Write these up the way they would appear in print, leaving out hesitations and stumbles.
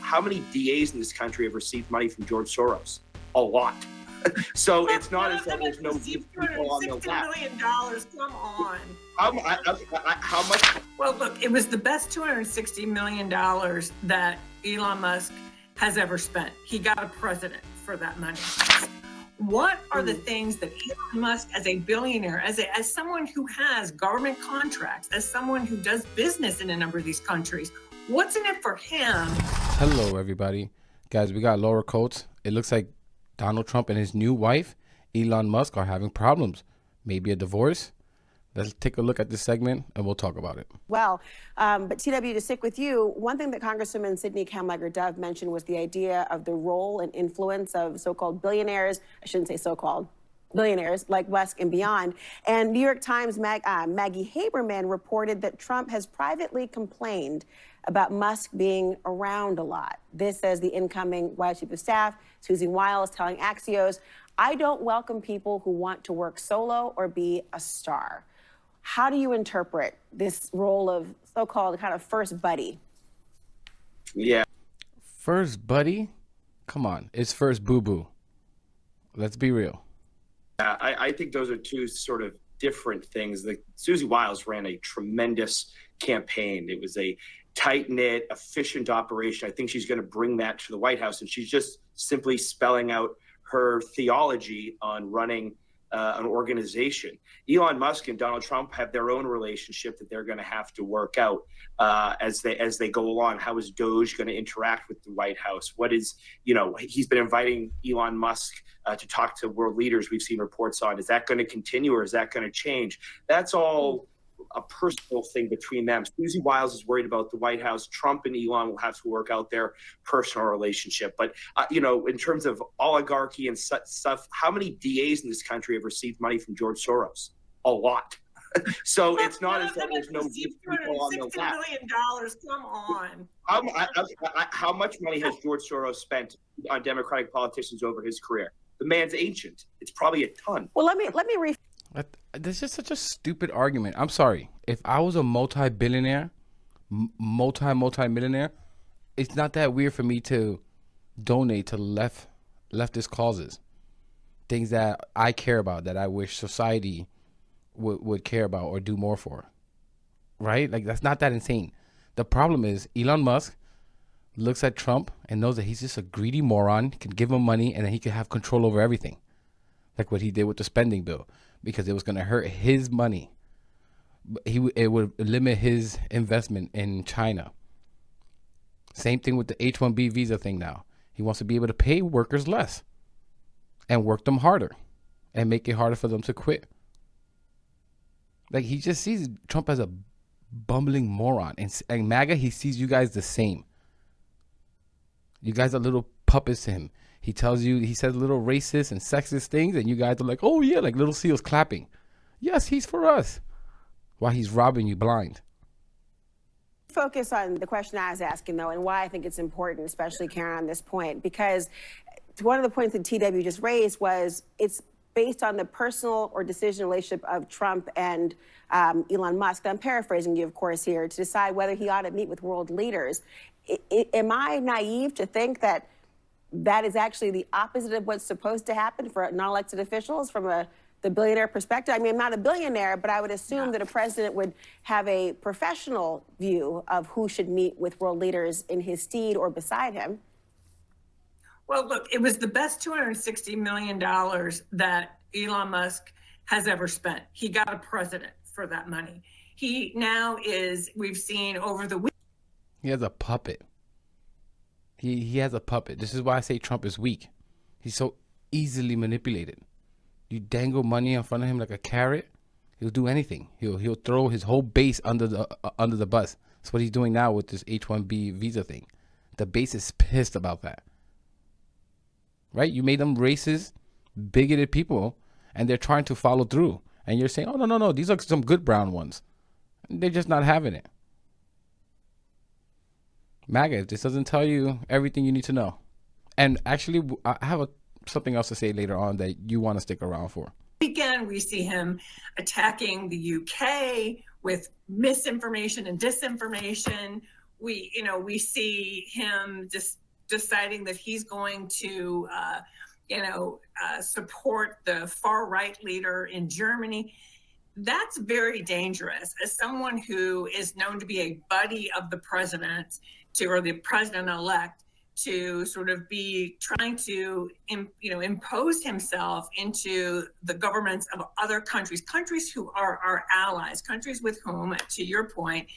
how many DAs in this country have received money from George Soros? A lot. So it's not as though there's no people on the left. $260 million, come on. How much? Well, look, it was the best $260 million that Elon Musk has ever spent. He got a president for that money. What are the things that Elon Musk, as a billionaire, as someone who has government contracts, as someone who does business in a number of these countries, what's in it for him? Hello, everybody. Guys, we got lower coats. It looks like Donald Trump and his new wife, Elon Musk, are having problems. Maybe a divorce. Let's take a look at this segment and we'll talk about it. Well, but TW, to stick with you, one thing that Congresswoman Sidney Kamlager-Dove mentioned was the idea of the role and influence of so-called billionaires. I shouldn't say so-called billionaires like Musk and beyond. And New York Times Maggie Haberman reported that Trump has privately complained about Musk being around a lot. This says the incoming White House Chief of Staff, Susie Wiles, telling Axios, "I don't welcome people who want to work solo or be a star." How do you interpret this role of so-called kind of first buddy? Yeah. First buddy? Come on, it's first boo-boo. Let's be real. I think those are two sort of different things. Susie Wiles ran a tremendous campaign. It was a tight-knit, efficient operation. I think she's going to bring that to the White House, and she's just simply spelling out her theology on running an organization. Elon Musk and Donald Trump have their own relationship that they're going to have to work out as they go along. How is Doge going to interact with the White House? What is, he's been inviting Elon Musk to talk to world leaders. We've seen reports on. Is that going to continue or is that going to change? That's all a personal thing between them. Susie Wiles is worried about the White House. Trump and Elon will have to work out their personal relationship. But, in terms of oligarchy and stuff, how many DAs in this country have received money from George Soros? A lot. So it's not as though there's no people on the left. $260 million, come on. How much money has George Soros spent on Democratic politicians over his career? The man's ancient. It's probably a ton. Well, let me This is such a stupid argument. I'm sorry. If I was a multi-billionaire, multi-millionaire, it's not that weird for me to donate to leftist causes, things that I care about, that I wish society would care about or do more for, right? Like, that's not that insane. The problem is Elon Musk looks at Trump and knows that he's just a greedy moron, can give him money, and then he can have control over everything, like what he did with the spending bill, because it was going to hurt his money. It would limit his investment in China. Same thing with the H-1B visa thing now. He wants to be able to pay workers less and work them harder and make it harder for them to quit. Like, he just sees Trump as a bumbling moron. And MAGA, he sees you guys the same. You guys are little puppets to him. He says little racist and sexist things, and you guys are like, oh yeah, like little seals clapping. Yes, he's for us. While he's robbing you blind. Focus on the question I was asking, though, and why I think it's important, especially Karen, on this point, because one of the points that TW just raised was it's based on the personal or decision relationship of Trump and Elon Musk. I'm paraphrasing you, of course, here, to decide whether he ought to meet with world leaders. Am I naive to think that that is actually the opposite of what's supposed to happen for non-elected officials from the billionaire perspective? I mean, I'm not a billionaire, but I would assume that a president would have a professional view of who should meet with world leaders in his stead or beside him. Well, look, it was the best $260 million that Elon Musk has ever spent. He got a president for that money. He now we've seen over the week. He has a puppet. He has a puppet. This is why I say Trump is weak. He's so easily manipulated. You dangle money in front of him like a carrot, he'll do anything. He'll throw his whole base under the bus. That's what he's doing now with this H-1B visa thing. The base is pissed about that. Right? You made them racist, bigoted people, and they're trying to follow through. And you're saying, oh, no, these are some good brown ones. And they're just not having it. MAGA, this doesn't tell you everything you need to know. And actually, I have something else to say later on that you want to stick around for. Again, we see him attacking the UK with misinformation and disinformation. we see him just deciding that he's going to, support the far right leader in Germany. That's very dangerous. As someone who is known to be a buddy of the president, or the president-elect, to sort of be trying to, impose himself into the governments of other countries who are our allies, countries with whom, to your point,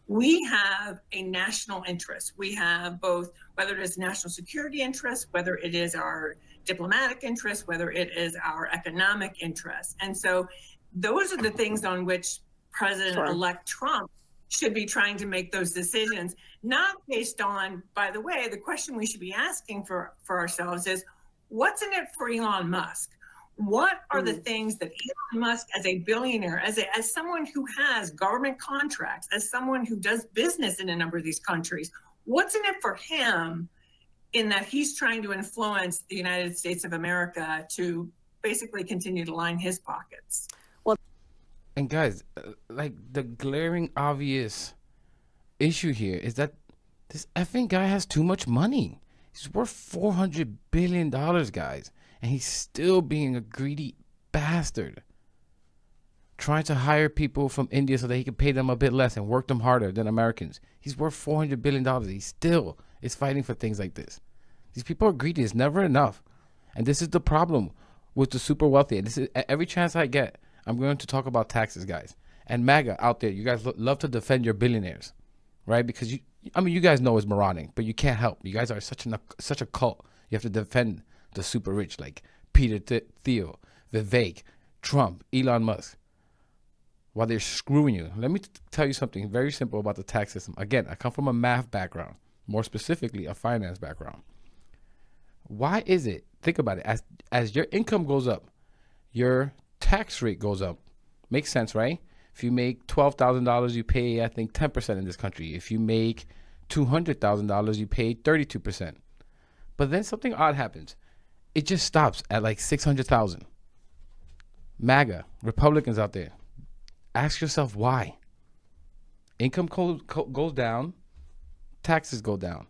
we have a national interest. We have both, whether it is national security interest, whether it is our diplomatic interest, whether it is our economic interest. And so those are the things on which President-elect Trump should be trying to make those decisions, not based on, by the way, the question we should be asking for ourselves is, what's in it for Elon Musk? What are the things that Elon Musk, as a billionaire, as someone who has government contracts, as someone who does business in a number of these countries, what's in it for him in that he's trying to influence the United States of America to basically continue to line his pockets? And guys, like, the glaring obvious issue here is that this effing guy has too much money. He's worth $400 billion, guys. And he's still being a greedy bastard. Trying to hire people from India so that he can pay them a bit less and work them harder than Americans. He's worth $400 billion. He still is fighting for things like this. These people are greedy. It's never enough. And this is the problem with the super wealthy. And this is, every chance I get, I'm going to talk about taxes, guys. And MAGA out there, you guys love to defend your billionaires, right? Because you guys know it's moronic, but you can't help. You guys are such a cult. You have to defend the super rich, like Peter Thiel, Vivek, Trump, Elon Musk, while they're screwing you. Let me tell you something very simple about the tax system. Again, I come from a math background, more specifically a finance background. Why is it, think about it, as your income goes up, your tax rate goes up? Makes sense, right? If you make $12,000, you pay, I think, 10% in this country. If you make $200,000, you pay 32%. But then something odd happens. It just stops at like 600,000. MAGA, Republicans out there, ask yourself why. Income goes down, taxes go down,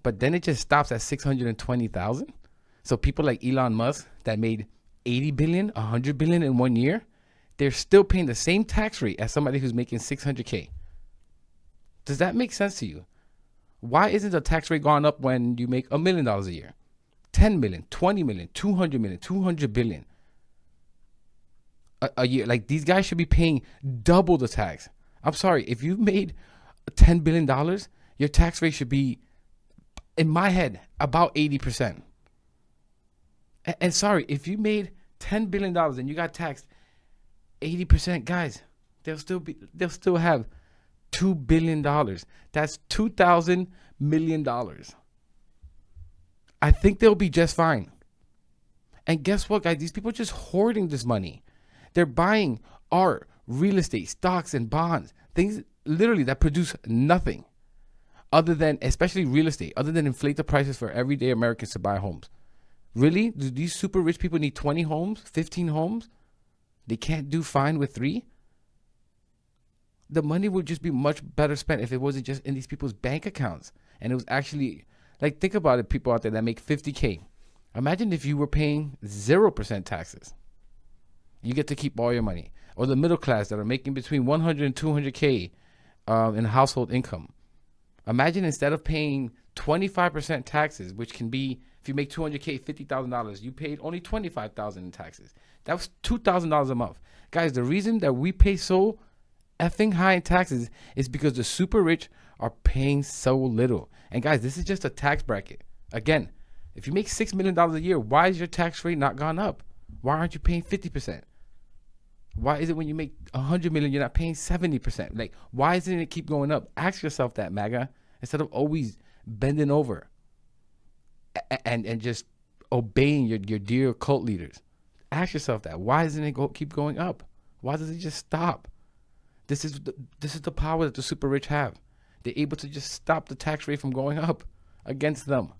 but then it just stops at 620,000. So people like Elon Musk that made 80 billion, 100 billion in 1 year, they're still paying the same tax rate as somebody who's making 600K. Does that make sense to you? Why isn't the tax rate going up when you make $1 million a year? 10 million, 20 million, 200 million, 200 billion a year. Like, these guys should be paying double the tax. I'm sorry, if you made $10 billion, your tax rate should be, in my head, about 80%. And sorry, if you made $10 billion and you got taxed 80%, guys, they'll still have $2 billion. That's $2,000 million. I think they'll be just fine. And guess what, guys? These people are just hoarding this money. They're buying art, real estate, stocks, and bonds. Things literally that produce nothing other than, especially real estate, other than inflate the prices for everyday Americans to buy homes. Really? Do these super rich people need 20 homes, 15 homes? They can't do fine with 3? The money would just be much better spent if it wasn't just in these people's bank accounts. And it was actually, like, think about it, people out there that make 50K. Imagine if you were paying 0% taxes. You get to keep all your money. Or the middle class that are making between 100 and 200K in household income. Imagine instead of paying 25% taxes, which can be, if you make 200K, $50,000, you paid only $25,000 in taxes. That was $2,000 a month. Guys, the reason that we pay so effing high in taxes is because the super rich are paying so little. And guys, this is just a tax bracket. Again, if you make $6 million a year, why is your tax rate not gone up? Why aren't you paying 50%? Why is it when you make 100 million, you're not paying 70%? Like, why doesn't it keep going up? Ask yourself that, MAGA, instead of always bending over and just obeying your dear cult leaders. Ask yourself that. Why doesn't it keep going up? Why does it just stop? This is the power that the super rich have. They're able to just stop the tax rate from going up against them.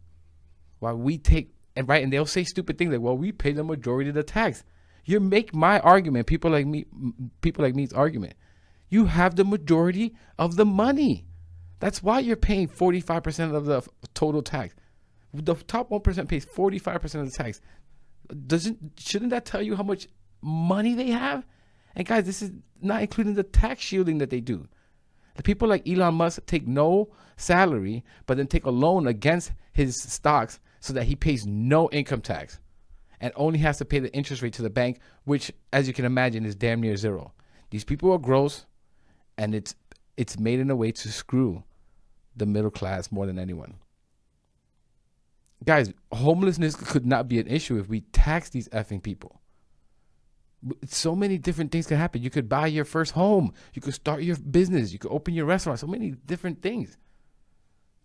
While we take, and they'll say stupid things like, well, we pay the majority of the tax. You make my argument, people like me's argument. You have the majority of the money. That's why you're paying 45% of the total tax. The top 1% pays 45% of the tax. Shouldn't that tell you how much money they have? And guys, this is not including the tax shielding that they do. The people like Elon Musk take no salary, but then take a loan against his stocks so that he pays no income tax and only has to pay the interest rate to the bank, which, as you can imagine, is damn near zero. These people are gross, and it's made in a way to screw the middle class more than anyone. Guys, homelessness could not be an issue if we tax these effing people. So many different things can happen. You could buy your first home. You could start your business. You could open your restaurant. So many different things.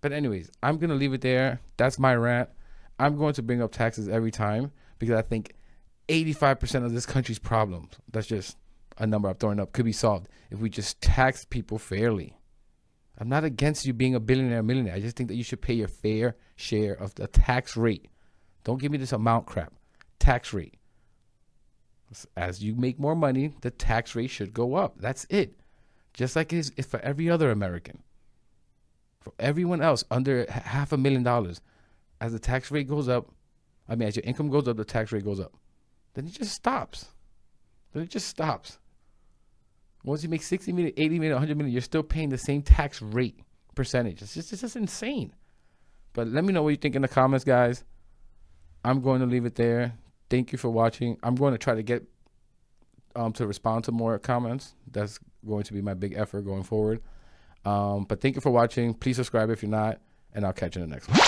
But anyways, I'm going to leave it there. That's my rant. I'm going to bring up taxes every time because I think 85% of this country's problems, that's just a number I'm throwing up, could be solved if we just tax people fairly. I'm not against you being a billionaire or millionaire. I just think that you should pay your fair share of the tax rate. Don't give me this amount crap. Tax rate. As you make more money, the tax rate should go up. That's it. Just like it is for every other American. For everyone else under $500,000, as the tax rate goes up, as your income goes up, the tax rate goes up. Then it just stops. Once you make 60 million, 80 million, 100 million, you're still paying the same tax rate percentage. It's just insane. But let me know what you think in the comments, guys. I'm going to leave it there. Thank you for watching. I'm going to try to get to respond to more comments. That's going to be my big effort going forward. But thank you for watching. Please subscribe if you're not, and I'll catch you in the next one.